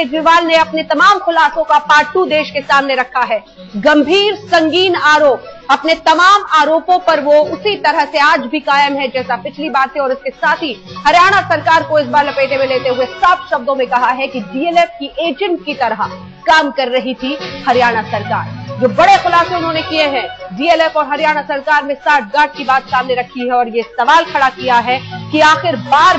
केजरीवाल ने अपने तमाम खुलासों का पार्ट 2 देश के सामने रखा है। गंभीर संगीन आरोप, अपने तमाम आरोपों पर वो उसी तरह से आज भी कायम है जैसा पिछली बार थे। और इसके साथ ही हरियाणा सरकार को इस बार लपेटे में लेते हुए साफ शब्दों में कहा है कि डीएलएफ की एजेंट की तरह काम कर रही थी हरियाणा सरकार। जो बड़े खुलासे उन्होंने किए हैं, डीएलएफ और हरियाणा सरकार में साठगांठ की बात सामने रखी है और ये सवाल खड़ा किया है कि आखिर बार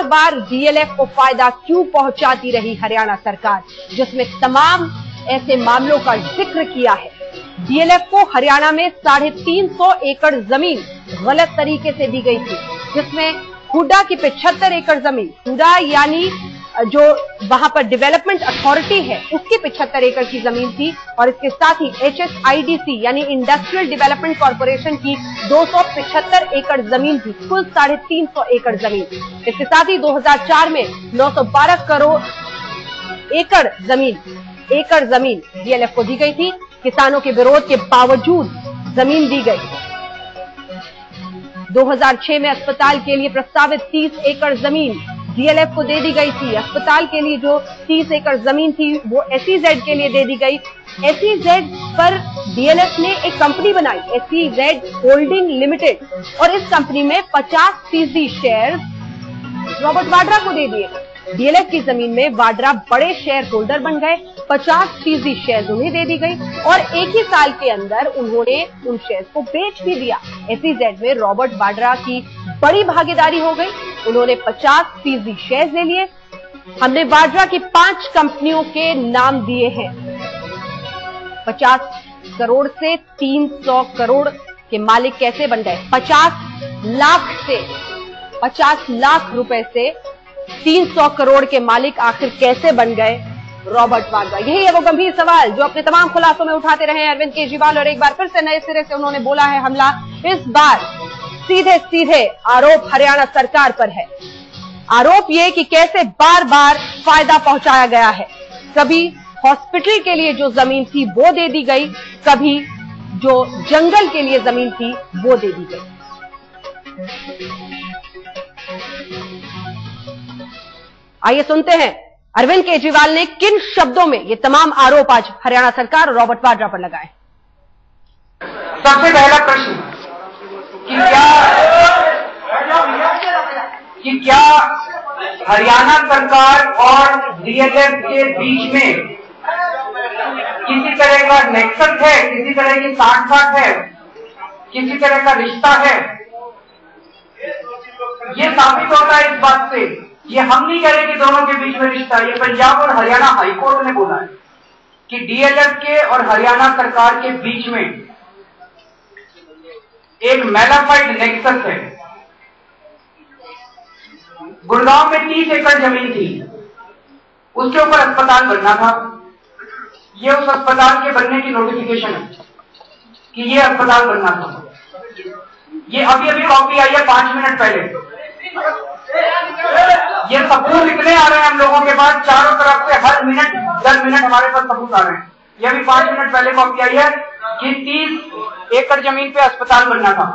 बार डीएलएफ को फायदा क्यों पहुंचाती रही हरियाणा सरकार, जिसमें तमाम ऐसे मामलों का जिक्र किया है। डीएलएफ को हरियाणा में 350 एकड़ जमीन गलत तरीके से दी गई थी, जिसमें हुडा की 75 एकड़ जमीन, हुडा यानी जो वहां पर डेवलपमेंट अथॉरिटी है उसकी 75 एकड़ की जमीन थी, और इसके साथ ही HSIDC यानी इंडस्ट्रियल डेवलपमेंट कॉर्पोरेशन की 275 एकड़ जमीन थी, कुल 350 एकड़ जमीन। इसके साथ ही 2004 में 912 करोड़ एकड़ जमीन डीएलएफ को दी गई थी। किसानों के विरोध के बावजूद जमीन दी गई। 2006 में अस्पताल के लिए प्रस्तावित 30 एकड़ जमीन डीएलएफ को दे दी गई थी। अस्पताल के लिए जो 30 एकड़ जमीन थी वो SEZ के लिए दे दी गई। SEZ पर डीएलएफ ने एक कंपनी बनाई, SEZ होल्डिंग लिमिटेड, और इस कंपनी में 50% शेयर रॉबर्ट वाड्रा को दे दिए। डीएलएफ की जमीन में वाड्रा बड़े शेयर होल्डर बन गए, 50% शेयर उन्हें दे दी गई और एक ही साल के अंदर उन्होंने उन शेयर को बेच भी दिया। SEZ में रॉबर्ट वाड्रा की बड़ी भागीदारी हो गई, उन्होंने 50% शेयर ले लिए। हमने वाड्रा की 5 कंपनियों के नाम दिए हैं। 50 करोड़ से 300 करोड़ के मालिक कैसे बन गए? 50 लाख रुपए से 300 करोड़ के मालिक आखिर कैसे बन गए रॉबर्ट वाड्रा? यही है वो गंभीर सवाल जो अपने तमाम खुलासों में उठाते रहे हैं अरविंद केजरीवाल, और एक बार फिर से नए सिरे से उन्होंने बोला है हमला। इस बार सीधे आरोप हरियाणा सरकार पर है। आरोप ये कि कैसे बार बार फायदा पहुंचाया गया है। कभी हॉस्पिटल के लिए जो जमीन थी वो दे दी गई, कभी जो जंगल के लिए जमीन थी वो दे दी गई। आइए सुनते हैं अरविंद केजरीवाल ने किन शब्दों में ये तमाम आरोप आज हरियाणा सरकार और रॉबर्ट वाड्रा पर लगाए। सबसे पहला प्रश्न कि क्या हरियाणा सरकार और डीएलएफ के बीच में किसी तरह का नेक्सस है, किसी तरह की साठ-साठ है, किसी तरह का रिश्ता है? ये साबित होता है इस बात से, ये हम नहीं कह रहे कि दोनों के बीच में रिश्ता। ये पंजाब और हरियाणा हाईकोर्ट ने बोला है कि डीएलएफ के और हरियाणा सरकार के बीच में एक मैलाफाइड नेक्सस है। गुड़गांव में 30 एकड़ जमीन थी, उसके ऊपर अस्पताल बनना था। ये उस अस्पताल के बनने की नोटिफिकेशन है कि ये अस्पताल बनना था। ये अभी कॉपी आई है 5 मिनट पहले। ये सबूत इतने आ रहे हैं हम लोगों के पास, चारों तरफ से हर मिनट 10 मिनट हमारे पास सबूत आ रहे हैं। ये भी 5 मिनट पहले कॉपी आई है कि 30 एकड़ जमीन पे अस्पताल बनना था।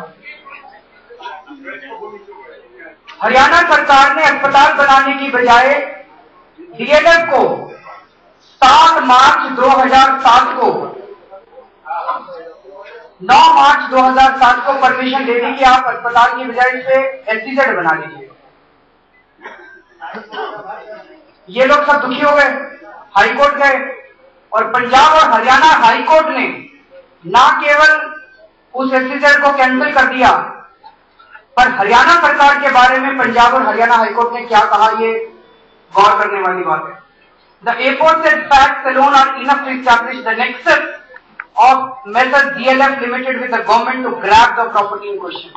हरियाणा सरकार ने अस्पताल बनाने की बजाय डीएलएफ को 7 मार्च 2007 को 9 मार्च 2007 को परमिशन दे दी कि आप अस्पताल की बजाय इसे SEZ बना लीजिए। ये लोग सब दुखी हो गए, हाईकोर्ट गए, और पंजाब और हरियाणा हाईकोर्ट ने ना केवल उस SEZ को कैंसिल कर दिया, पर हरियाणा सरकार के बारे में पंजाब और हरियाणा हाईकोर्ट ने क्या कहा, ये गौर करने वाली बात है। The aforesaid facts alone are enough to establish the nexus of Messrs DLF Limited with the government to grab the property in question.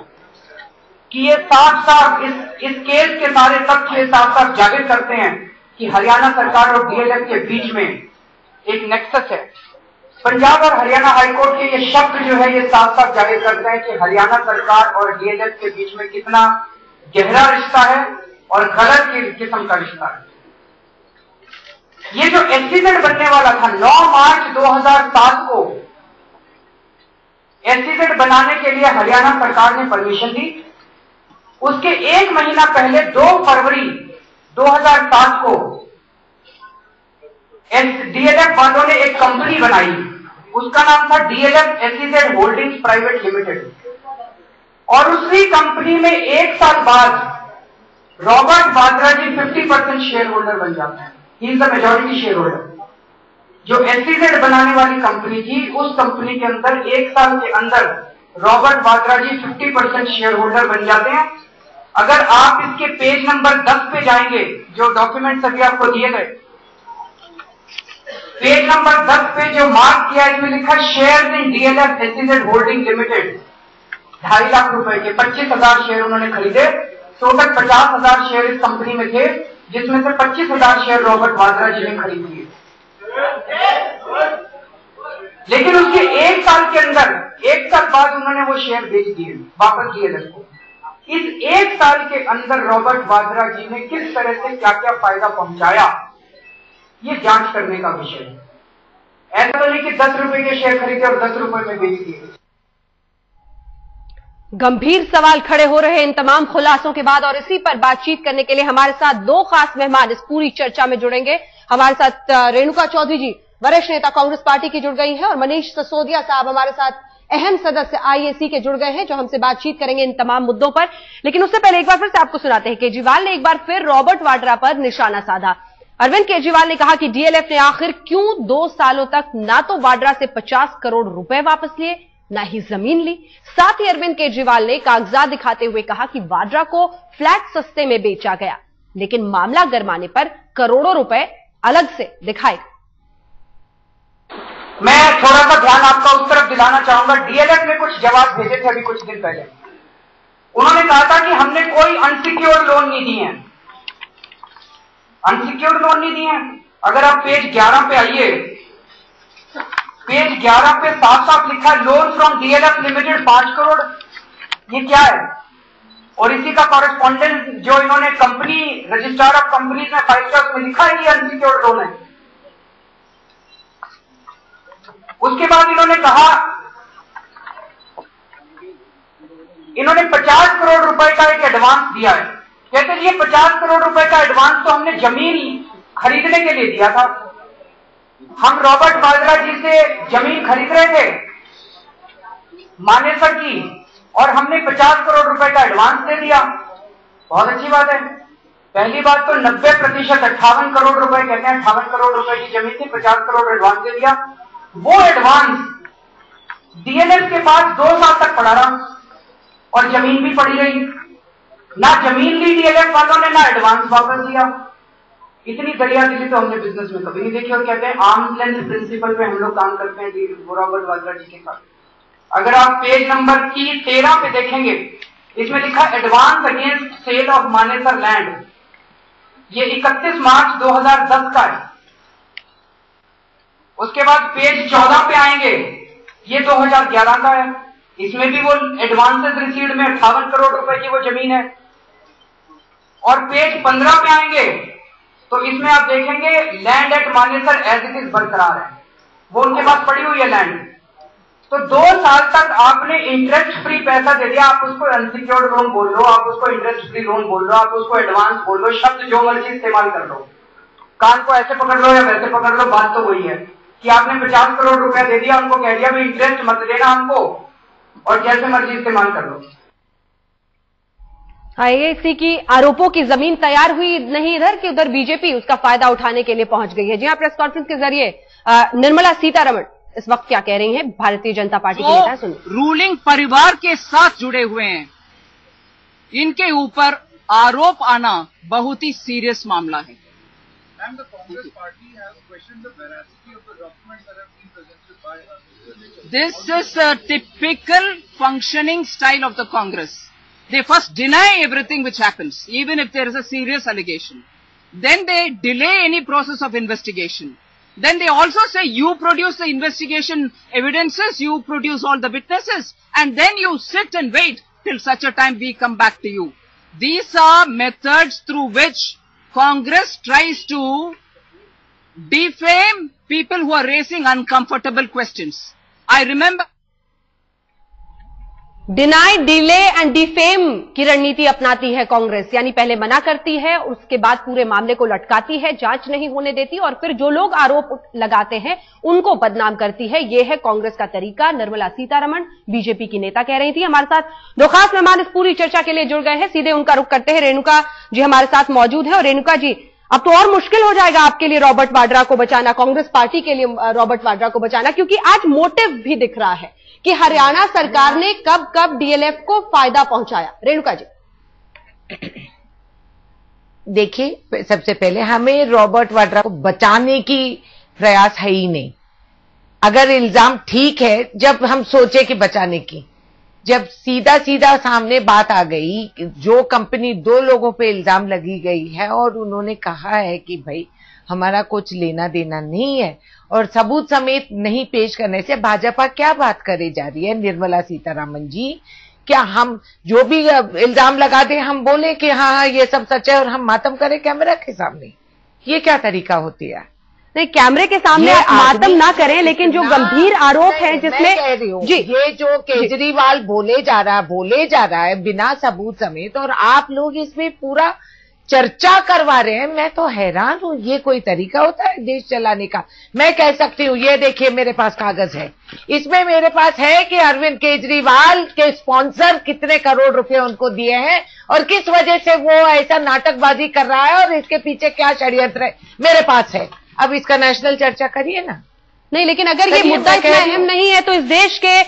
कि ये साफ इस केस के सारे तथ्य साफ जाहिर करते हैं कि हरियाणा सरकार और डीएलएफ के बीच में एक नेक्सस है। पंजाब और हरियाणा हाईकोर्ट के ये शब्द जो है ये साफ जाहिर करते हैं कि हरियाणा सरकार और डीएलएफ के बीच में कितना गहरा रिश्ता है और गलत किस्म का रिश्ता है। ये जो SEZ बनने वाला था 9 मार्च 2007 को SEZ बनाने के लिए हरियाणा सरकार ने परमिशन दी। उसके 1 महीना पहले 2 फरवरी 2007 को डीएलएफ वालों ने एक कंपनी बनाई, उसका नाम था DLF SEZ holdings private limited, और उसी कंपनी में 1 साल बाद रॉबर्ट वाड्रा जी 50% शेयर होल्डर बन जाते हैं। He is the majority share holder. जो एसईजेड बनाने वाली कंपनी थी, उस कंपनी के अंदर 1 साल के अंदर रॉबर्ट वाड्रा जी 50% शेयर होल्डर बन जाते हैं। अगर आप इसके पेज नंबर 10 पे जाएंगे, जो डॉक्यूमेंट्स अभी आपको दिए गए, पेज नंबर 10 पे जो मार्क किया है, इसमें लिखा share in DLF SEZ holding limited, 2.5 lakh रुपए के 25,000 शेयर उन्होंने खरीदे। टोटल 50,000 शेयर इस कंपनी में थे, जिसमें से 25,000 शेयर रॉबर्ट वाड्रा जी ने खरीद लिए। लेकिन उसके 1 साल के अंदर, 1 साल बाद उन्होंने वो शेयर बेच दिए, वापस दिए को। इस 1 साल के अंदर रॉबर्ट वाड्रा जी ने किस तरह से क्या क्या फायदा पहुंचाया, ये जांच करने का विषय है। ऐसा तो नहीं कि 10 रुपए के शेयर खरीदे और 10 रुपए में बेच दिए। गंभीर सवाल खड़े हो रहे हैं इन तमाम खुलासों के बाद, और इसी पर बातचीत करने के लिए हमारे साथ 2 खास मेहमान इस पूरी चर्चा में जुड़ेंगे। हमारे साथ रेणुका चौधरी जी, वरिष्ठ नेता कांग्रेस पार्टी की जुड़ गई हैं, और मनीष सिसोदिया साहब हमारे साथ अहम सदस्य आईएसी के जुड़ गए हैं, जो हमसे बातचीत करेंगे इन तमाम मुद्दों पर। लेकिन उससे पहले एक बार फिर से आपको सुनाते हैं, केजरीवाल ने एक बार फिर रॉबर्ट वाड्रा पर निशाना साधा। अरविंद केजरीवाल ने कहा कि डीएलएफ ने आखिर क्यों 2 सालों तक ना तो वाड्रा से 50 करोड़ रुपए वापस लिए, ना ही जमीन ली। साथ ही अरविंद केजरीवाल ने कागजात दिखाते हुए कहा कि वाड्रा को फ्लैट सस्ते में बेचा गया, लेकिन मामला गरमाने पर करोड़ों रुपए अलग से दिखाएगा। मैं थोड़ा सा ध्यान आपका उस तरफ दिलाना चाहूंगा। डीएलएफ ने कुछ जवाब भेजे थे अभी कुछ दिन पहले। उन्होंने कहा था कि हमने कोई अनसिक्योर्ड लोन नहीं दिए हैं, अनसिक्योर्ड लोन नहीं दिए हैं। अगर आप पेज 11 पे आइए, पेज 11 पे साफ साफ लिखा है loan from DLF limited 5 crore. ये क्या है? और इसी का कॉरेस्पॉन्डेंस जो इन्होंने कंपनी रजिस्ट्रार ऑफ कंपनीज में फाइल किया, उसमें लिखा है कि अनसिक्योर्ड लोन है। उसके बाद इन्होंने कहा, इन्होंने 50 करोड़ रुपए का एक एडवांस दिया है। कहते हैं ये 50 करोड़ रुपए का एडवांस तो हमने जमीन खरीदने के लिए दिया था। हम रॉबर्ट वाड्रा जी से जमीन खरीद रहे थे मानेसर की, और हमने 50 करोड़ रुपए का एडवांस दे दिया। बहुत अच्छी बात है। पहली बात तो 90% 58 करोड़ रुपए, कहते हैं 58 करोड़ रुपए की जमीन थी, 50 करोड़ एडवांस दे दिया। वो एडवांस डीएलएफ के पास 2 साल तक पड़ा रहा, और जमीन भी पड़ी रही। ना जमीन ली डीएलएफ वालों ने, ना एडवांस वापस दिया। इतनी दरियादिली तो हमने बिजनेस में कभी नहीं देखी। और कहते हैं आर्म्स लेंथ प्रिंसिपल पे हम लोग काम करते हैं रॉबर्ट वाड्रा जी के साथ। अगर आप पेज नंबर 13 पे देखेंगे, इसमें लिखा advance against sale of Manesar land. ये 31 मार्च 2010 का है। उसके बाद पेज 14 पे आएंगे, ये 2011 का है। इसमें भी वो एडवांसेस रिसीव्ड में 58 करोड़ रुपए की वो जमीन है। और पेज 15 पे आएंगे तो इसमें आप देखेंगे land at Manesar as it is बरकरार है, वो उनके पास पड़ी हुई है लैंड। तो 2 साल तक आपने इंटरेस्ट फ्री पैसा दे दिया। आप उसको अनसिक्योर्ड लोन बोल लो, आप उसको इंटरेस्ट फ्री लोन बोल लो, आप उसको एडवांस बोल लो, शब्द जो मर्जी इस्तेमाल कर लो, कान को ऐसे पकड़ लो या वैसे पकड़ लो, बात तो वही है कि आपने 50 करोड़ रुपया दे दिया, उनको कह दिया भाई इंटरेस्ट मत देना हमको, और जैसे मर्जी इस्तेमाल कर लो। आईएसी की आरोपों की जमीन तैयार हुई नहीं इधर कि उधर बीजेपी उसका फायदा उठाने के लिए पहुंच गई है। जी हाँ, प्रेस कॉन्फ्रेंस के जरिए निर्मला सीतारमण इस वक्त क्या कह रही हैं, भारतीय जनता पार्टी की नेता, सुनिए। रूलिंग परिवार के साथ जुड़े हुए हैं, इनके ऊपर आरोप आना बहुत ही सीरियस मामला है। This is a typical functioning style of the Congress. They first deny everything which happens, even if there is a serious allegation. Then they delay any process of investigation. Then they also say you produce the investigation evidences, you produce all the witnesses, and then you sit and wait till such a time we come back to you. These are methods through which Congress tries to defame people who are raising uncomfortable questions. I remember deny, delay and defame की रणनीति अपनाती है कांग्रेस, यानी पहले मना करती है, उसके बाद पूरे मामले को लटकाती है, जांच नहीं होने देती और फिर जो लोग आरोप लगाते हैं उनको बदनाम करती है। यह है कांग्रेस का तरीका। निर्मला सीतारमण बीजेपी की नेता कह रही थी। हमारे साथ दो खास मेहमान इस पूरी चर्चा के लिए जुड़ गए हैं, सीधे उनका रुख करते हैं। रेणुका जी हमारे साथ मौजूद है। और रेणुका जी, अब तो और मुश्किल हो जाएगा आपके लिए रॉबर्ट वाड्रा को बचाना, कांग्रेस पार्टी के लिए रॉबर्ट वाड्रा को बचाना, क्योंकि आज मोटिव भी दिख रहा है कि हरियाणा सरकार ने कब कब डीएलएफ को फायदा पहुंचाया। रेणुका जी, देखिए, सबसे पहले हमें रॉबर्ट वाड्रा को बचाने की प्रयास है ही नहीं। अगर इल्जाम ठीक है, जब हम सोचे कि बचाने की, जब सीधा सीधा सामने बात आ गई, जो कंपनी 2 लोगों पे इल्जाम लगी गई है और उन्होंने कहा है कि भाई हमारा कुछ लेना देना नहीं है और सबूत समेत नहीं पेश करने से भाजपा क्या बात करे जा रही है। निर्मला सीतारमण जी, क्या हम जो भी इल्जाम लगा दें, हम बोले कि हाँ ये सब सच है और हम मातम करें कैमरा के सामने? ये क्या तरीका होती है? नहीं, कैमरे के सामने मातम ना करें, लेकिन जो गंभीर आरोप है जिसमें कह रही हूँ जी, ये जो केजरीवाल बोले जा रहा है बिना सबूत समेत, और आप लोग इसमें पूरा चर्चा करवा रहे हैं। मैं तो हैरान हूं, ये कोई तरीका होता है देश चलाने का? मैं कह सकती हूँ, ये देखिए मेरे पास कागज है, इसमें मेरे पास है कि अरविंद केजरीवाल के स्पॉन्सर कितने करोड़ रुपए उनको दिए हैं और किस वजह से वो ऐसा नाटकबाजी कर रहा है और इसके पीछे क्या षड्यंत्र है, मेरे पास है। अब इसका नेशनल चर्चा करिए ना। नहीं, लेकिन अगर ये मुद्दा इतना अहम नहीं है तो इस देश के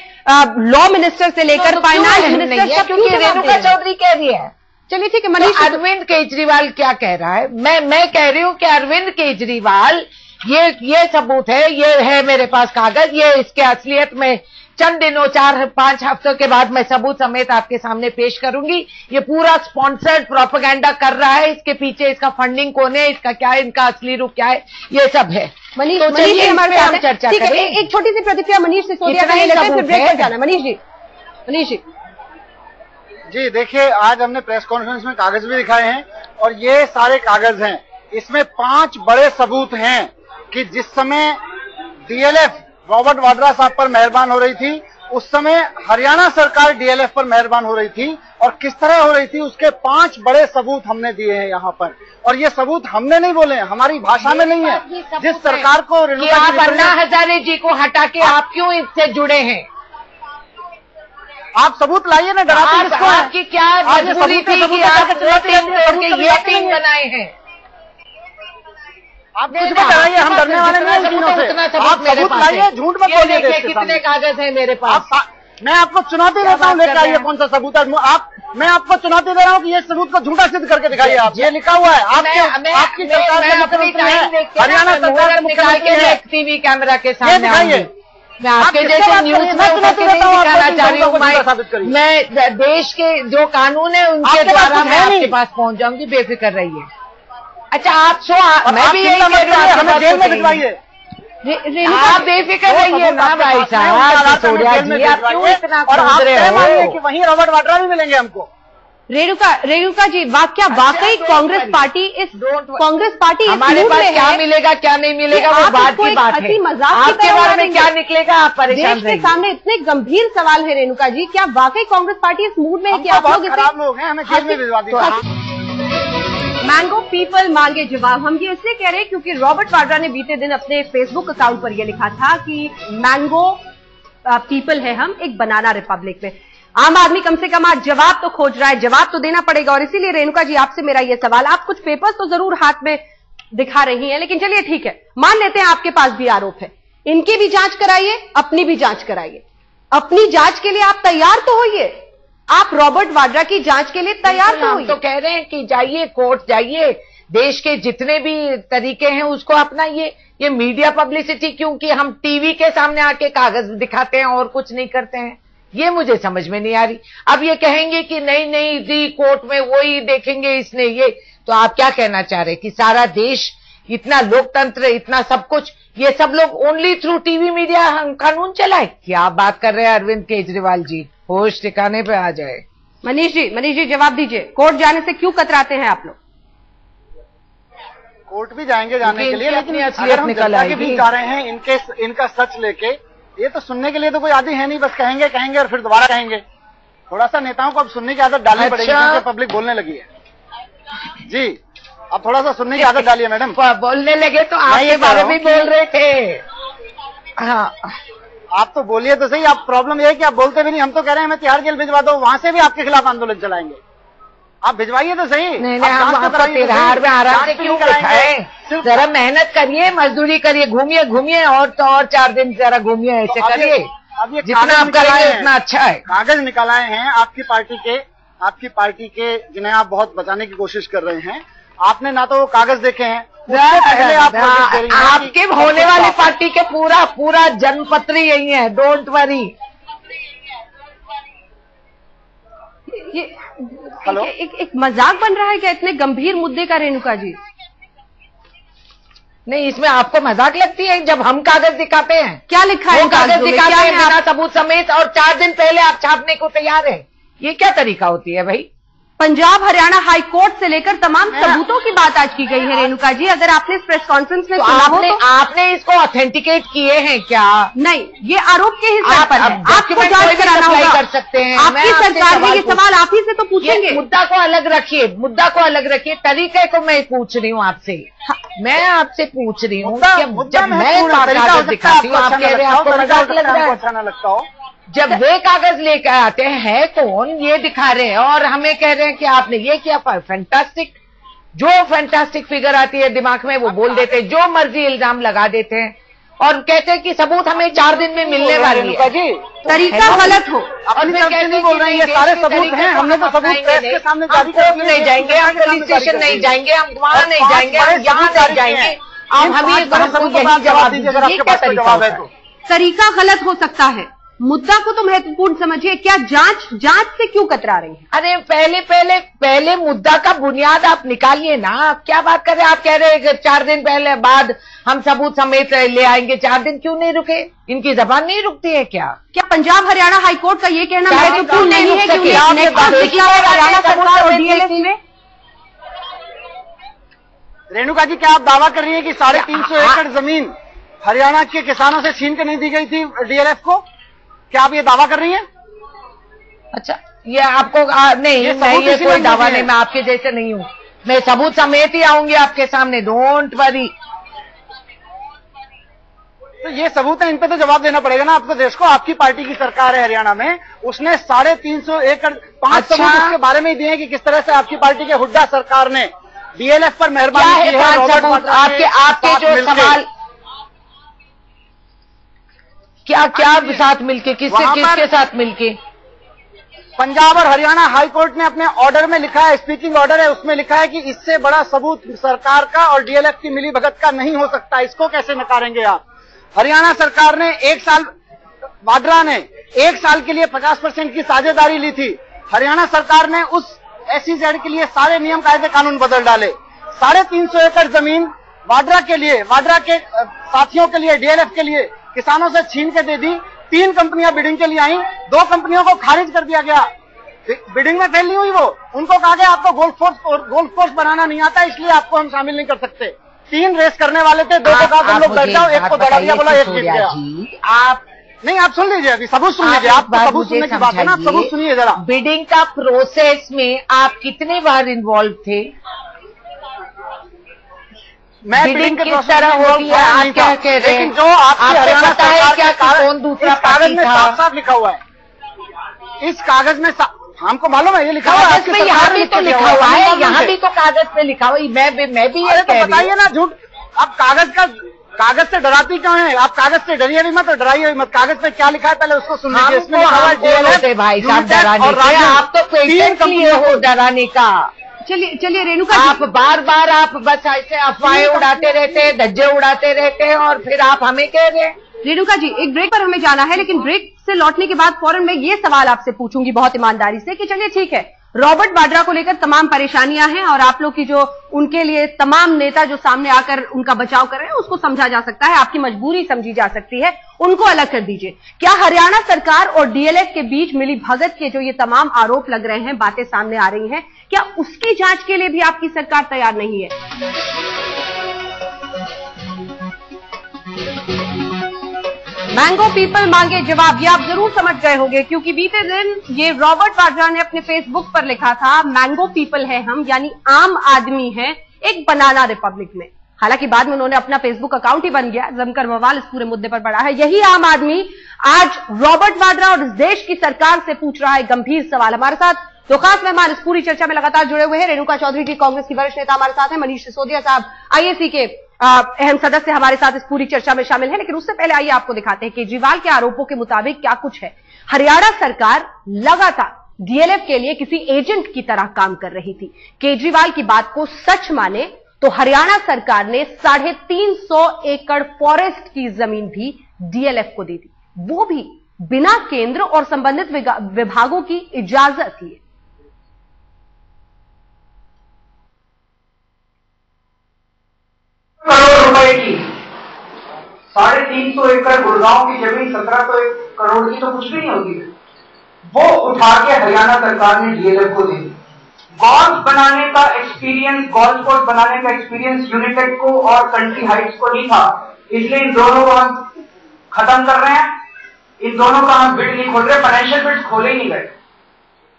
लॉ मिनिस्टर से लेकर फाइनेंस मिनिस्टर तक, क्योंकि रेणुका चौधरी कह रही है। चलिए ठीक है मनीष, तो अरविंद केजरीवाल क्या कह रहा है? मैं कह रही हूं कि अरविंद केजरीवाल, ये सबूत है, ये है मेरे पास कागज, ये इसके असलियत में चंद दिनों 4-5 हफ्तों के बाद मैं सबूत समेत आपके सामने पेश करूंगी। ये पूरा स्पॉन्सर्ड प्रोपेगेंडा कर रहा है, इसके पीछे इसका फंडिंग कौन है, इसका क्या है, इनका असली रूप क्या है, ये सब है। मनीष, तो मनीष जी हमारे साथ चर्चा ठीक है। करें। एक छोटी सी प्रतिक्रिया मनीष सिसोदिया का लेते हैं, फिर ब्रेक पर जाना। मनीष जी जी, देखिए, आज हमने प्रेस कॉन्फ्रेंस में कागज भी दिखाए हैं और ये सारे कागज हैं। इसमें 5 बड़े सबूत हैं कि जिस समय डीएलएफ रॉबर्ट वाड्रा साहब पर मेहरबान हो रही थी, उस समय हरियाणा सरकार डीएलएफ पर मेहरबान हो रही थी और किस तरह हो रही थी, उसके 5 बड़े सबूत हमने दिए हैं यहाँ पर। और ये सबूत हमने नहीं बोले, हमारी भाषा में नहीं है। जिस सरकार को आप अन्ना हजारे जी को हटा के आप क्यों इससे जुड़े हैं? आप सबूत लाइए ना, डराते किसको हैं? आपकी क्या मजबूरी थी कि आप ये टीम बनाए हैं? आप कुछ भी कराइए, हम डरने वाले नहीं हैं चीनों से। आप सबूत लाइए, झूठ मत बोलिए। कितने कागज है मेरे पास? मैं आपको चुनौती देता हूँ, लेकर आइए कौन सा सबूत है। मैं आपको चुनौती दे रहा हूँ कि ये सबूत को झूठा सिद्ध करके दिखाइए। आप, ये लिखा हुआ है आपकी सरकार के मुख्यमंत्री है, हरियाणा सरकार के मुख्यमंत्री है। टीवी कैमरा के सामने दिखाइए। मैं आपके जैसे न्यूज में दिखाना चाह रही हूँ। मैं देश के जो कानून है उनके द्वारा मैं आपके पास पहुंच जाऊंगी, बेफिक्र रहिए। अच्छा, आप मैं भी यही कह रही हूँ, हमें जेल में भिजवाइए। आप बेफिक्र रहिए ना भाई साहब, सोडिया जी आप क्यों इतना कूद रहे हो कि वहीं रॉबर्ट वाड्रा भी मिलेंगे हमको? रेणुका जी, वाकई कांग्रेस पार्टी हमारे पास क्या मिलेगा क्या नहीं मिलेगा वो बात की बात है। आपके बारे में क्या निकलेगा आप परेशान रहिए। सामने इतने गंभीर सवाल है रेणुका जी, क्या वाकई कांग्रेस पार्टी इस मूड में है कि आप लोग खराब लोग हैं, हमें जेल में भिजवा दीजिए। मैंगो पीपल मांगे जवाब। हम ये इसलिए कह रहे हैं क्योंकि रॉबर्ट वाड्रा ने बीते दिन अपने फेसबुक अकाउंट पर यह लिखा था कि मैंगो पीपल है हम, एक बनाना रिपब्लिक में। आम आदमी कम से कम आज जवाब तो खोज रहा है, जवाब तो देना पड़ेगा। और इसीलिए रेणुका जी आपसे मेरा ये सवाल, आप कुछ पेपर्स तो जरूर हाथ में दिखा रही हैं, लेकिन चलिए ठीक है, मान लेते हैं आपके पास भी आरोप है, इनकी भी जांच कराइए, अपनी भी जांच कराइए। अपनी जांच के लिए आप तैयार तो होइए, आप रॉबर्ट वाड्रा की जांच के लिए तैयार तो होइए। तो कह रहे हैं कि जाइए कोर्ट जाइए, देश के जितने भी तरीके हैं उसको अपनाइए। ये मीडिया पब्लिसिटी क्योंकि हम टीवी के सामने आके कागज दिखाते हैं और कुछ नहीं करते हैं, ये मुझे समझ में नहीं आ रही। अब ये कहेंगे कि नहीं जी कोर्ट में वही देखेंगे इसने ये, तो आप क्या कहना चाह रहे हैं कि सारा देश इतना लोकतंत्र, इतना सब कुछ, ये सब लोग ओनली थ्रू टीवी मीडिया हम कानून चलाए? क्या बात कर रहे हैं अरविंद केजरीवाल जी, होश ठिकाने पे आ जाए। मनीष जी जवाब दीजिए, कोर्ट जाने से क्यों कतराते हैं आप लोग? कोर्ट भी जाएंगे जाने के लिए, लेकिन अगर हम जनता के बीच जा रहे हैं इनका सच लेके, ये तो सुनने के लिए तो कोई आदि है नहीं, बस कहेंगे और फिर दोबारा कहेंगे। थोड़ा सा नेताओं को अब सुनने की आदत डालनी पड़ेगी, अच्छा। क्योंकि पब्लिक बोलने लगी है। जी, अब थोड़ा सा सुनने की आदत डालिए मैडम। बोलने लगे तो आपके बारे में बोल रहे थे। हाँ, आप तो बोलिए तो सही। आप प्रॉब्लम ये है कि आप बोलते भी नहीं। हम तो कह रहे हैं मैं तिहाड़ जेल भिजवा दो, वहां से भी आपके खिलाफ आंदोलन चलाएंगे। आप भिजवाइए तो सही। नहीं नहीं, हम वहाँ पर तिहाड़ में आराम से क्यों बिठाए? जरा मेहनत करिए, मजदूरी करिए, घूमिए घूमिए, और तो और 4 दिन जरा घूमिए, ऐसे करिए। अब ये जितना आप करेंगे उतना अच्छा है। कागज निकालाए हैं आपकी पार्टी के जिन्हें आप बहुत बचाने की कोशिश कर रहे हैं। आपने ना तो वो कागज देखे हैं, उससे पहले आप आपके होने वाली पार्टी के पूरा जन्मपत्री यही है, डोंट वरी। ये एक मजाक बन रहा है क्या इतने गंभीर मुद्दे का, रेणुका जी? नहीं, इसमें आपको मजाक लगती है जब हम कागज दिखाते हैं? क्या लिखा है? कागज दिखाते हैं बिना सबूत समेत, और 4 दिन पहले आप छापने को तैयार है। ये क्या तरीका होती है भाई? पंजाब हरियाणा हाई कोर्ट से लेकर तमाम सबूतों की बात आज की गई है रेणुका जी। अगर आपने इस प्रेस कॉन्फ्रेंस में सुना हो तो आपने इसको ऑथेंटिकेट किए हैं क्या? नहीं, ये आरोप के हिसाब पर है। आपको जांच कराना होगा, कर सकते हैं। आपकी सरकार में ये सवाल आप ही से तो पूछेंगे। मुद्दा को अलग रखिए, तरीके को मैं पूछ रही हूँ आपसे। मैं आपसे पूछ रही हूँ जब मैं कागज दिखाती हूँ, आप कह रहे हैं आपको मजाक लग रहा है, अच्छा न लगता हो। जब वे कागज लेकर आते हैं कौन ये दिखा रहे हैं और हमें कह रहे हैं कि आपने ये किया, फैंटास्टिक। जो फैंटास्टिक फिगर आती है दिमाग में वो बोल देते हैं, जो मर्जी इल्जाम लगा देते हैं और कहते हैं कि सबूत हमें 4 दिन में मिलने वाली है। तरीका गलत हो। और फिर कहते हैं बोल रहे हैं ये सारे सबूत हैं, हमने तो सबूत प्रेस के सामने जारी कर दिए। नहीं जाएंगे, हम पुलिस स्टेशन नहीं जाएंगे, हम वहां नहीं जाएंगे, हम यहाँ नहीं जाएंगे। अब हम यही जवाब दीजिए अगर आपके पास जवाब है तो। तरीका गलत हो सकता है, मुद्दा को तो महत्वपूर्ण समझिए। क्या जांच से क्यों कतरा रही है? अरे पहले मुद्दा का बुनियाद आप निकालिए ना। आप क्या बात कर रहे हैं? आप कह रहे हैं 4 दिन पहले बाद हम सबूत समेत ले आएंगे। 4 दिन क्यों नहीं रुके? इनकी जबान नहीं रुकती है क्या? क्या पंजाब हरियाणा हाई कोर्ट का ये कहना महत्वपूर्ण नहीं है कि हरियाणा सरकार और डीएलएफ में? रेणुका जी, क्या आप दावा कर रही हैं कि 350 एकड़ जमीन हरियाणा के किसानों से छीन के नहीं दी गई थी डीएलएफ को? क्या आप ये दावा कर रही हैं? अच्छा, ये आपको नहीं, मैं ये कोई दावा नहीं, मैं आपके जैसे नहीं हूँ। मैं सबूत समेत ही आऊंगी आपके सामने, डोंट वरी। तो ये सबूत है, इन पे तो जवाब देना पड़ेगा ना आपको, देश को। आपकी पार्टी की सरकार है हरियाणा में, उसने 350 एकड़ 5 सबूत उसके बारे में ही दिए कि किस तरह से आपकी पार्टी के हुड्डा सरकार ने डीएलएफ पर मेहरबानी की है। आपके जो सवाल क्या साथ मिलके, किसके साथ मिलके? पंजाब और हरियाणा हाई कोर्ट ने अपने ऑर्डर में लिखा है, स्पीकिंग ऑर्डर है, उसमें लिखा है कि इससे बड़ा सबूत सरकार का और डीएलएफ की मिली भगत का नहीं हो सकता। इसको कैसे नकारेंगे आप? हरियाणा सरकार ने 1 साल, वाड्रा ने 1 साल के लिए 50% की साझेदारी ली थी। हरियाणा सरकार ने उस SEZ के लिए सारे नियम कायदे कानून बदल डाले। 350 एकड़ जमीन वाड्रा के लिए, वाड्रा के साथियों के लिए, डीएलएफ के लिए किसानों से छीन के दे दी। 3 कंपनियां बिडिंग के लिए आई, 2 कंपनियों को खारिज कर दिया गया। बिडिंग में फेल नहीं हुई वो, उनको कहा गया आपको गोल्फ कोर्स बनाना नहीं आता, इसलिए आपको हम शामिल नहीं कर सकते। 3 रेस करने वाले थे, 2 को कहा तुम लोग बैठ जाओ, 1 को दौड़ा दिया, बोला 1 जीत गया। आप नहीं, आप सुन लीजिए, अभी सबूत सुन लीजिए। आप सबूत सुनने की बात है ना, आप सबूत सुनिए जरा। बिडिंग का प्रोसेस में आप कितने बार इन्वॉल्व थे? मैं बिडिंग किस तरह होती है आप क्या कह रहे हैं? लेकिन जो आपको हरियाणा पता है क्या कौन दूसरा कागज में साफ लिखा हुआ है, इस कागज में हमको मालूम है ये लिखा हुआ है, यहाँ भी तो लिखा हुआ है, यहाँ भी तो कागज पे लिखा हुआ है। मैं भी ये तो बताइए ना झूठ। आप कागज से डराती क्यों है? आप कागज से डरिए भी मत और डराइए भी मत। कागज पे क्या लिखा है पहले उसको सुन लीजिए। इसमें लिखा हुआ है भाई साहब डराने का, आप तो पेटेंट लिए हो डराने का। चलिए रेणुका, आप बार आप बस ऐसे अफवाहें उड़ाते रहते हैं, धज्जे उड़ाते रहते हैं और फिर आप हमें कह रहे हैं। रेणुका जी, एक ब्रेक पर हमें जाना है, लेकिन ब्रेक से लौटने के बाद फौरन मैं ये सवाल आपसे पूछूंगी बहुत ईमानदारी से कि चलिए ठीक है, रॉबर्ट वाड्रा को लेकर तमाम परेशानियां हैं और आप लोग की जो उनके लिए तमाम नेता जो सामने आकर उनका बचाव कर रहे हैं उसको समझा जा सकता है, आपकी मजबूरी समझी जा सकती है, उनको अलग कर दीजिए। क्या हरियाणा सरकार और डीएलएफ के बीच मिली भगत के जो ये तमाम आरोप लग रहे हैं, बातें सामने आ रही हैं, क्या उसकी जांच के लिए भी आपकी सरकार तैयार नहीं है? मैंगो पीपल मांगे जवाब, ये आप जरूर समझ गए होंगे क्योंकि बीते दिन ये रॉबर्ट वाड्रा ने अपने फेसबुक पर लिखा था, मैंगो पीपल है हम, यानी आम आदमी है एक बनाना रिपब्लिक में। हालांकि बाद में उन्होंने अपना फेसबुक अकाउंट ही बन गया, जमकर बवाल इस पूरे मुद्दे पर बढ़ा है। यही आम आदमी आज रॉबर्ट वाड्रा और इस देश की सरकार से पूछ रहा है गंभीर सवाल। हमारे साथ दो खास मेहमान इस पूरी चर्चा में लगातार जुड़े हुए हैं। रेणुका चौधरी जी कांग्रेस की वरिष्ठ नेता हमारे साथ हैं, मनीष सिसोदिया साहब आईएसी के अहम सदस्य हमारे साथ इस पूरी चर्चा में शामिल है। लेकिन उससे पहले आइए आपको दिखाते हैं केजरीवाल के आरोपों के मुताबिक क्या कुछ है। हरियाणा सरकार लगातार डीएलएफ के लिए किसी एजेंट की तरह काम कर रही थी। केजरीवाल की बात को सच माने तो हरियाणा सरकार ने 350 एकड़ फॉरेस्ट की जमीन भी डीएलएफ को दे दी, वो भी बिना केंद्र और संबंधित विभागों की इजाजत लिए। करोड़ रुपए की 350 एकड़ गुड़गांव की जमीन 1700 करोड़ की तो कुछ भी नहीं होती, वो उठा के हरियाणा सरकार ने डीएलएफ को दी। गोल्फ बनाने का एक्सपीरियंस, गोल्फ कोर्स बनाने का एक्सपीरियंस यूनिटेक को और कंट्री हाइट्स को नहीं था, इसलिए इन दोनों को हम खत्म कर रहे हैं। इन दोनों का हम बिड नहीं खोल रहे, फाइनेंशियल बिड्स खोले ही नहीं गए।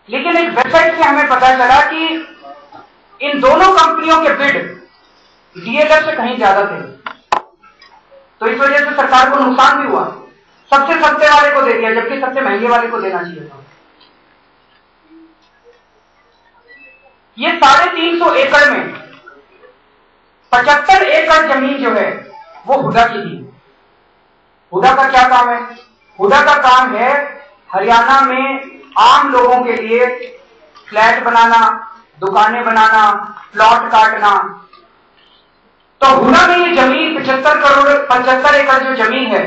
लेकिन एक वेबसाइट से हमें पता चला कि इन दोनों कंपनियों के बिड डीएलएफ से कहीं ज्यादा थे, तो इस वजह से सरकार को नुकसान भी हुआ। सबसे सस्ते वाले को दे दिया जबकि सबसे महंगे वाले को देना चाहिए था। ये 350 एकड़ में 75 एकड़ जमीन जो है वो हुडा की थी। हुडा का क्या काम है? हुडा का काम है हरियाणा में आम लोगों के लिए फ्लैट बनाना, दुकानें बनाना, प्लॉट काटना। तो हुडा में ये जमीन 75 एकड़ जो जमीन है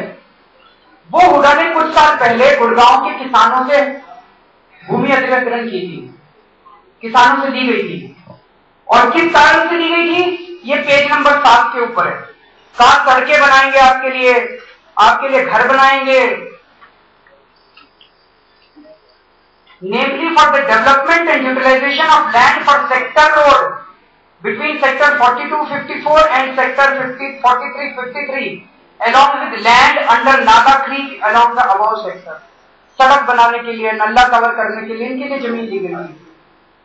वो हुडा ने कुछ साल पहले गुड़गांव के किसानों से भूमि अधिग्रहण की थी, किसानों से दी गई थी। और किस कारण से दी गई थी ये पेज नंबर 7 के ऊपर है। 7 सड़कें बनाएंगे आपके लिए घर बनाएंगे, namely for the development and utilization of land for sector road between sector 4254 and sector 4353 along with land under Naga Creek along the above sector। सड़क बनाने के लिए, नल्ला कवर करने के लिए इनके लिए जमीन दी गई थी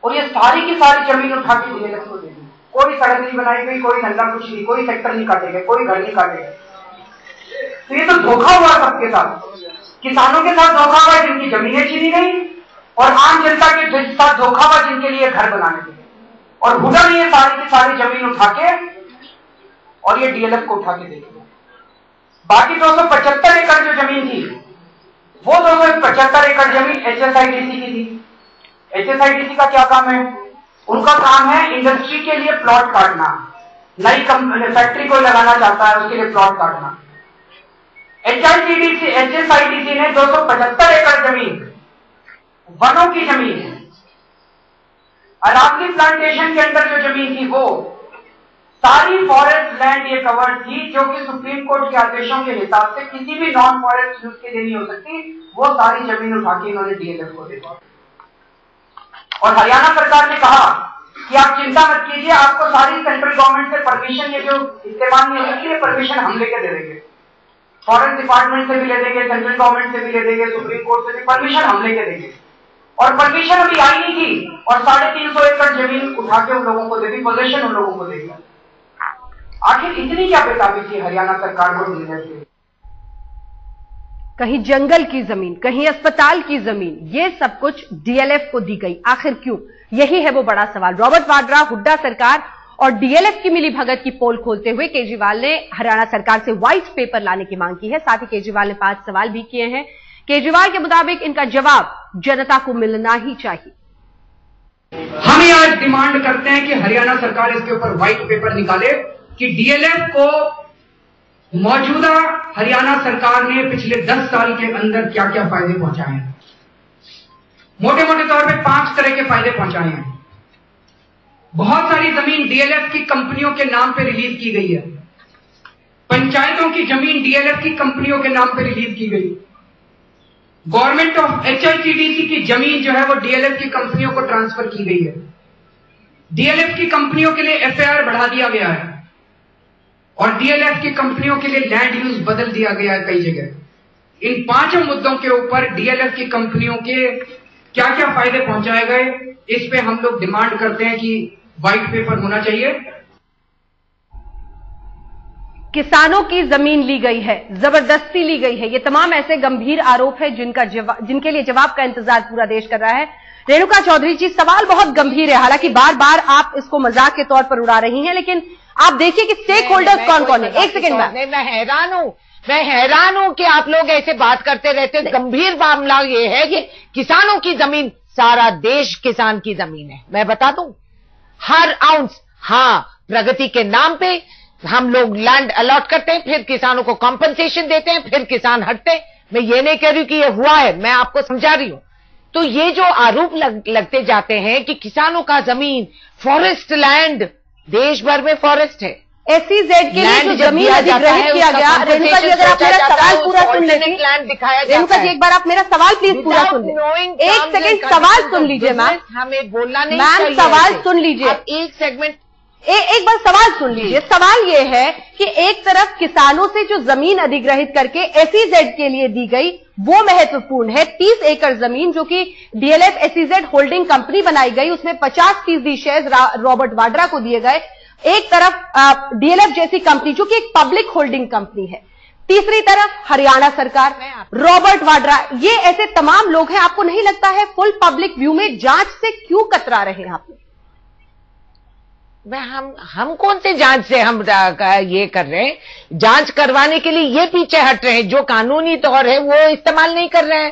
और ये सारी की सारी जमीन उठा के डीएलएफ को दे दी। कोई सड़क नहीं बनाई गई, कोई नल्ला कुछ नहीं, कोई सेक्टर नहीं काटे गए, कोई घर नहीं काटे गए। तो ये तो धोखा हुआ सबके साथ, किसानों के साथ धोखा हुआ जिनकी जमीनें छीनी गई और आम जनता के साथ धोखा हुआ जिनके लिए घर बनाने के लिए। और हुडा ने ये सारी की सारी जमीन उठा के और ये डीएलएफ को उठा के दे दिया। बाकी 275 एकड़ जो जमीन थी वो 275 एकड़ जमीन एचएसआईडीसी की थी। एचएसआईडीसी का क्या काम है? उनका काम है इंडस्ट्री के लिए प्लॉट काटना, नई फैक्ट्री को लगाना चाहता है उसके लिए प्लॉट काटना। एचएसआईडीसी ने 275 एकड़ जमीन वनों की जमीन है, अरावली प्लांटेशन के अंदर जो जमीन थी वो सारी फॉरेस्ट लैंड ये कवर्ड थी, जो कि सुप्रीम कोर्ट के आदेशों के हिसाब से किसी भी नॉन फॉरेस्ट यूज के लिए नहीं हो सकती। वो सारी जमीन उठा के इन्होंने डीएलएफ को दे दिया। और हरियाणा सरकार ने कहा कि आप चिंता मत कीजिए, आपको सारी सेंट्रल गवर्नमेंट से परमिशन, ये जो इस्तेमाल नहीं हो सकती है परमिशन हम लेके दे देंगे। फॉरेस्ट डिपार्टमेंट से भी ले देंगे, सेंट्रल गवर्नमेंट से भी ले देंगे, सुप्रीम कोर्ट से भी परमिशन हम लेके देंगे। और परमिशन अभी आई नहीं थी और 350 एकड़ जमीन उठा के उन लोगों को दे दी, पोजीशन उन लोगों को दे दिया। आखिर इतनी क्या बेताबी थी हरियाणा सरकार को मिलने से? कहीं जंगल की जमीन, कहीं अस्पताल की जमीन, ये सब कुछ डीएलएफ को दी गई, आखिर क्यों? यही है वो बड़ा सवाल। रॉबर्ट वाड्रा, हुड्डा सरकार और डीएलएफ की मिली भगत की पोल खोलते हुए केजरीवाल ने हरियाणा सरकार से व्हाइट पेपर लाने की मांग की है। साथ ही केजरीवाल ने 5 सवाल भी किए हैं। केजरीवाल के मुताबिक इनका जवाब जनता को मिलना ही चाहिए। हम ये आज डिमांड करते हैं कि हरियाणा सरकार इसके ऊपर व्हाइट पेपर निकाले कि डीएलएफ को मौजूदा हरियाणा सरकार ने पिछले 10 साल के अंदर क्या क्या फायदे पहुंचाए हैं। मोटे मोटे तौर पे 5 तरह के फायदे पहुंचाए हैं। बहुत सारी जमीन डीएलएफ की कंपनियों के नाम पे रिलीज की गई है। पंचायतों की जमीन डीएलएफ की कंपनियों के नाम पे रिलीज की गई। गवर्नमेंट ऑफ एचआईटीडीसी की जमीन जो है वो डीएलएफ की कंपनियों को ट्रांसफर की गई है। डीएलएफ की कंपनियों के लिए एफआईआर बढ़ा दिया गया है और डीएलएफ की कंपनियों के लिए लैंड यूज बदल दिया गया है कई जगह। इन 5 मुद्दों के ऊपर डीएलएफ की कंपनियों के क्या क्या फायदे पहुंचाए गए, इस पे हम लोग डिमांड करते हैं कि व्हाइट पेपर होना चाहिए। किसानों की जमीन ली गई है, जबरदस्ती ली गई है, ये तमाम ऐसे गंभीर आरोप है जिनके लिए जवाब का इंतजार पूरा देश कर रहा है। रेणुका चौधरी जी, सवाल बहुत गंभीर है, हालांकि बार बार आप इसको मजाक के तौर पर उड़ा रही हैं, लेकिन आप देखिए कि स्टेक होल्डर्स कौन कौन है। एक सेकेंड में, मैं हैरान हूं कि आप लोग ऐसे बात करते रहते हैं। गंभीर मामला ये है कि किसानों की जमीन, सारा देश किसान की जमीन है, मैं बता दूं, हर आउंस। हाँ, प्रगति के नाम पे हम लोग लैंड अलॉट करते हैं, फिर किसानों को कॉम्पनसेशन देते हैं, फिर किसान हटते हैं। मैं ये नहीं कह रही कि ये हुआ है, मैं आपको समझा रही हूं। तो ये जो आरोप लगते जाते हैं कि किसानों का जमीन, फॉरेस्ट लैंड, देश भर में फॉरेस्ट है, एसईजेड के लिए जो जमीन अधिग्रहित किया गया। रेणुका जी, अगर आप मेरा सवाल पूरा सुन लेती, रेणुका जी एक बार आप मेरा सवाल प्लीज पूरा सुन लें। एक सेकंड सवाल सुन लीजिए मैम, हमें बोलना नहीं, मैम सवाल सुन लीजिए, एक सेगमेंट एक बार सवाल सुन लीजिए। सवाल यह है कि एक तरफ किसानों से जो जमीन अधिग्रहित करके एसईजेड के लिए दी गई वो महत्वपूर्ण है। 30 एकड़ जमीन जो कि डीएलएफ एसईजेड होल्डिंग कंपनी बनाई गई, उसमें 50% शेयर रॉबर्ट वाड्रा को दिए गए। एक तरफ डीएलएफ जैसी कंपनी जो कि एक पब्लिक होल्डिंग कंपनी है, तीसरी तरफ हरियाणा सरकार, रॉबर्ट वाड्रा, ये ऐसे तमाम लोग हैं। आपको नहीं लगता है फुल पब्लिक व्यू में जांच से क्यों कतरा रहे हैं आप? हम कौन से जांच से हम ये कर रहे हैं? जांच करवाने के लिए ये पीछे हट रहे हैं, जो कानूनी तौर है वो इस्तेमाल नहीं कर रहे हैं।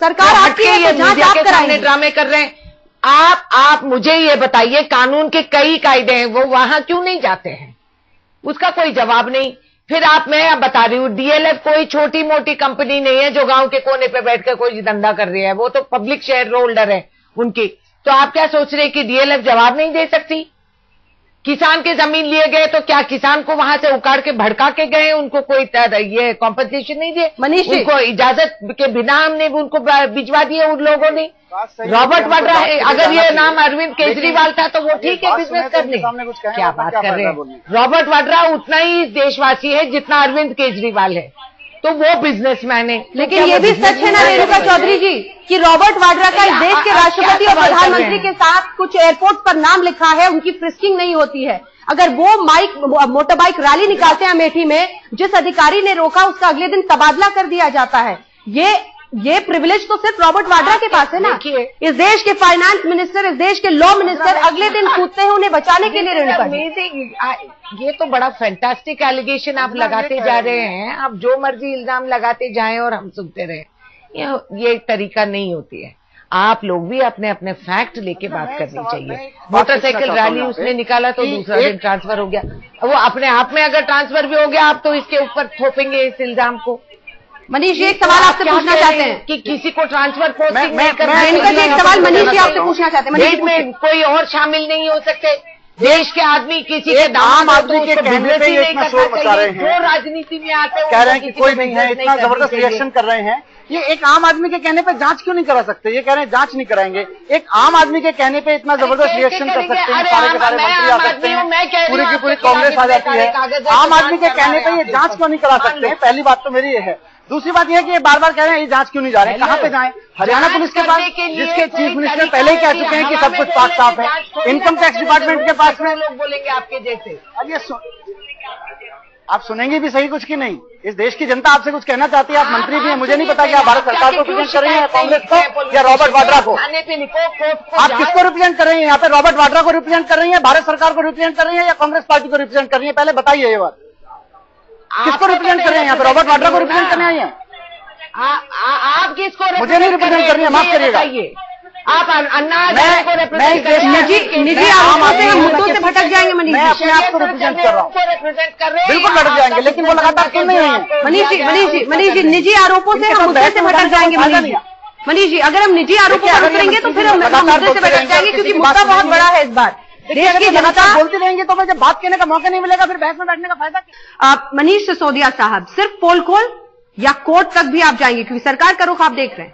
सरकार आपके ये जांच आप कराएंगे, ड्रामे कर रहे हैं। आप मुझे ये बताइए, कानून के कई कायदे हैं, वो वहां क्यों नहीं जाते हैं? उसका कोई जवाब नहीं। फिर मैं बता रही हूं, डीएलएफ कोई छोटी मोटी कंपनी नहीं है जो गांव के कोने पे बैठकर कोई धंधा कर रही है, वो तो पब्लिक शेयर होल्डर है उनकी। तो आप क्या सोच रहे हैं कि डीएलएफ जवाब नहीं दे सकती? किसान के जमीन लिए गए तो क्या किसान को वहां से उखाड़ के भड़का के गए? उनको कोई ये कॉम्पनसेशन नहीं दिए? मनीष, उनको इजाजत के बिना हमने उनको भिजवा दिए उन लोगों ने। रॉबर्ट वाड्रा है, अगर ये नाम अरविंद केजरीवाल था तो वो ठीक है बिजनेस करने, क्या बात कर रहे हैं? रॉबर्ट वाड्रा उतना ही देशवासी है जितना अरविंद केजरीवाल है, तो वो बिजनेसमैन है। लेकिन ये भी सच है ना रेणुका चौधरी जी कि रॉबर्ट वाड्रा का इस देश के राष्ट्रपति और प्रधानमंत्री के साथ कुछ एयरपोर्ट पर नाम लिखा है, उनकी फ्रिस्किंग नहीं होती है। अगर वो मोटर बाइक रैली निकालते हैं अमेठी में, जिस अधिकारी ने रोका उसका अगले दिन तबादला कर दिया जाता है। ये प्रिविलेज तो सिर्फ रॉबर्ट वाड्रा के पास है ना। इस देश के फाइनेंस मिनिस्टर, इस देश के लॉ मिनिस्टर अगले दिन कूदते हैं उन्हें बचाने के लिए। रेणुका, ये तो बड़ा फैंटास्टिक एलिगेशन आप लगाते जा रहे हैं। आप जो मर्जी इल्जाम लगाते जाएं और हम सुनते रहे, ये तरीका नहीं होती है। आप लोग भी अपने अपने फैक्ट लेके बात करनी चाहिए। मोटरसाइकिल रैली उसने निकाला तो दूसरा दिन ट्रांसफर हो गया, वो अपने आप में अगर ट्रांसफर भी हो गया आप तो इसके ऊपर थोपेंगे इस इल्जाम को। मनीष, एक सवाल आपसे पूछना चाहते हैं कि किसी को ट्रांसफर पोस्टिंग नहीं करना है। एक सवाल मनीष जी आपसे पूछना चाहते हैं। देश में कोई और शामिल नहीं हो सकते। देश के आदमी किसी के आम आदमी के कहने पे ये इतना शोर मचा रहे हैं, जो राजनीति में आते हैं कह रहे हैं कि कोई नहीं है, इतना जबरदस्त रिएक्शन कर रहे हैं। ये एक आम आदमी के कहने पे जांच क्यों नहीं करा सकते? ये कह रहे हैं जांच नहीं कराएंगे। एक आम आदमी के कहने पे इतना जबरदस्त रिएक्शन कर सकते हैं, सारे के सारे मंत्री आ सकते हैं, पूरी की पूरी कांग्रेस आ जाती है। आम आदमी के कहने पे ये जांच क्यों नहीं करा सकते? पहली बात तो मेरी ये है। दूसरी बात यह है कि ये बार बार कह रहे हैं ये जांच क्यों नहीं जा रहे? कहां पे जाएं? हरियाणा पुलिस के पास, जिसके चीफ मिनिस्टर पहले ही कह चुके हैं कि सब कुछ पाक साफ है। इनकम टैक्स डिपार्टमेंट के पास में लोग बोलेंगे आपके जैसे। अब ये आप सुनेंगे भी सही कुछ की नहीं? इस देश की जनता आपसे कुछ कहना चाहती है। आप मंत्री भी हैं, मुझे नहीं पता कि आप भारत सरकार को रिप्रेजेंट कर रहे हैं, कांग्रेस को या रॉबर्ट वाड्रा को। आप किसको रिप्रेजेंट कर रही हैं? यहाँ पे रॉबर्ट वाड्रा को रिप्रेजेंट कर रही है, भारत सरकार को रिप्रेजेंट कर रही है या कांग्रेस पार्टी को रिप्रेजेंट कर रही है? पहले बताइए ये बात, किसको रिप्रेजेंट कर रहे हैं? यहाँ पे रॉबर्ट वाड्रा को रिप्रेजेंट करने आई है? आप किसको? मुझे नहीं रिप्रेजेंट कर रही है, माफ करिएगा। आप अन्ना को रिप्रेजेंट कर रहे हैं। निजी मुद्दों से भटक जाएंगे मनीष। मैं अपने आप को रिप्रेजेंट कर रहा हूँ, बिल्कुल भटक जाएंगे, लेकिन वो लगातार क्यों नहीं है? मनीष जी निजी आरोपों से हम मुद्दे से भटक जाएंगे। मनीष जी, अगर हम निजी आरोपों पर उतरेंगे तो फिर हम मुद्दे से भटक जाएंगे, क्योंकि मुद्दा बहुत बड़ा है इस बार। देश की जनता बोलती रहेंगे तो मैं जब बात करने का मौका नहीं मिलेगा फिर बहस में बैठने का फायदा क्या? मनीष सिसोदिया साहब, सिर्फ पोल खोल या कोर्ट तक भी आप जाएंगे? क्योंकि सरकार का रुख आप देख रहे हैं।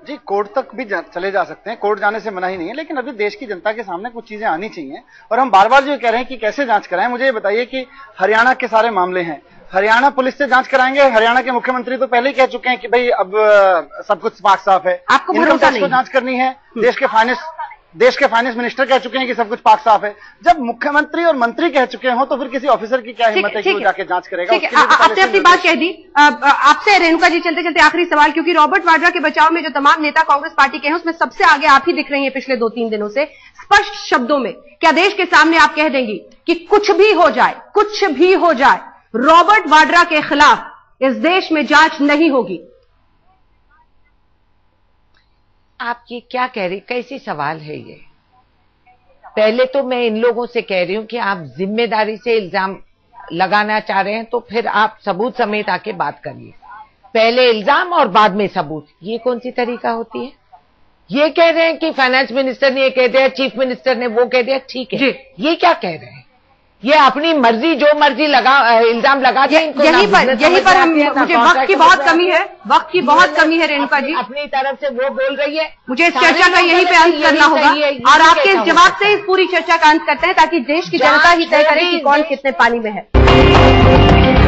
जी, कोर्ट तक भी चले जा सकते हैं, कोर्ट जाने से मना ही नहीं है, लेकिन अभी देश की जनता के सामने कुछ चीजें आनी चाहिए। और हम बार बार जो कह रहे हैं कि कैसे जांच कराएं, मुझे ये बताइए कि हरियाणा के सारे मामले हैं, हरियाणा पुलिस से जांच कराएंगे? हरियाणा के मुख्यमंत्री तो पहले ही कह चुके हैं कि भाई अब सब कुछ साफ है, आपको भरोसा नहीं? जांच करनी है। देश के फाइनेंस मिनिस्टर कह चुके हैं कि सब कुछ पाक साफ है। जब मुख्यमंत्री और मंत्री कह चुके हो तो फिर किसी ऑफिसर की क्या हिम्मत है कि वो जाके जांच करेगा? आपने अपनी बात कह दी। आपसे रेणुका जी चलते चलते आखिरी सवाल, क्योंकि रॉबर्ट वाड्रा के बचाव में जो तमाम नेता कांग्रेस पार्टी के हैं उसमें सबसे आगे आप ही दिख रही हैं पिछले 2-3 दिनों से। स्पष्ट शब्दों में क्या देश के सामने आप कह देंगी कि कुछ भी हो जाए रॉबर्ट वाड्रा के खिलाफ इस देश में जांच नहीं होगी? आप ये क्या कह रही, कैसी सवाल है ये? पहले तो मैं इन लोगों से कह रही हूं कि आप जिम्मेदारी से इल्जाम लगाना चाह रहे हैं तो फिर आप सबूत समेत आके बात करिए। पहले इल्जाम और बाद में सबूत, ये कौन सी तरीका होती है? ये कह रहे हैं कि फाइनेंस मिनिस्टर ने ये कह दिया, चीफ मिनिस्टर ने वो कह दिया, ठीक है। ये क्या कह रहे हैं? ये अपनी मर्जी जो मर्जी इल्जाम लगा दिया। यहीं पर मुझे वक्त की बहुत कमी है रेणुका जी। अपनी तरफ से वो बोल रही है, मुझे इस चर्चा का यहीं पे अंत करना होगा और आपके इस जवाब से इस पूरी चर्चा का अंत करते हैं ताकि देश की जनता ही तय करे कि कौन कितने पानी में है।